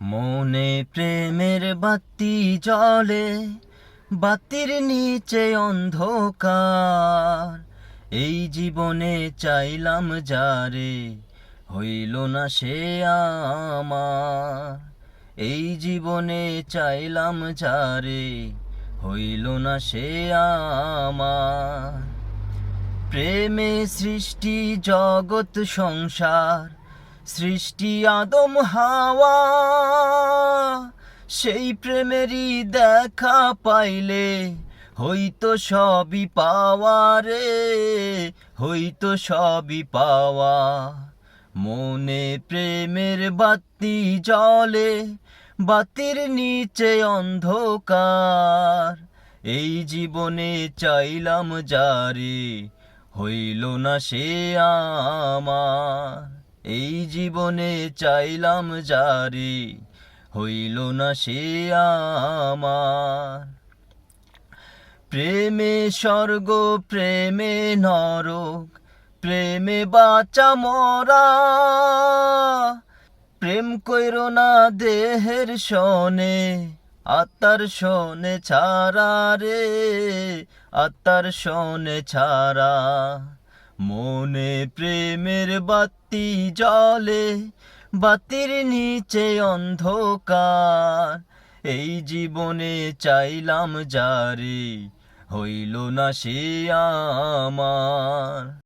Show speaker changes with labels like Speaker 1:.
Speaker 1: মনে প্রেমের বাতি জ্বলে, বাতির নিচে অন্ধকার। এই জীবনে চাইলাম যারে, হইল না সে আমার। এই জীবনে চাইলাম যারে, হইল না সে আমার। প্রেমে সৃষ্টি জগৎ সংসার, সৃষ্টি আদম হাওয়া। সেই প্রেমেরই দেখা পাইলে হইতো সবই পাওয়া রে, হইতো সবই পাওয়া। মনে প্রেমের বাতি জ্বলে, বাতির নিচে অন্ধকার। এই জীবনে চাইলাম যারে, হইল না সে আমার। এই জীবনে চাইলাম যারে, হইল না সে আমার। প্রেমে স্বর্গ, প্রেমে নরক, প্রেমে বাঁচা মরা। প্রেম কইরো না দেহের শনে, আত্মার শনে ছাড়া রে, আত্মার শনে ছাড়া। মনে প্রেমের বাতি জ্বলে, বাতির নিচে অন্ধকার। এই জীবনে চাইলাম যারে, হইল না সে আমার।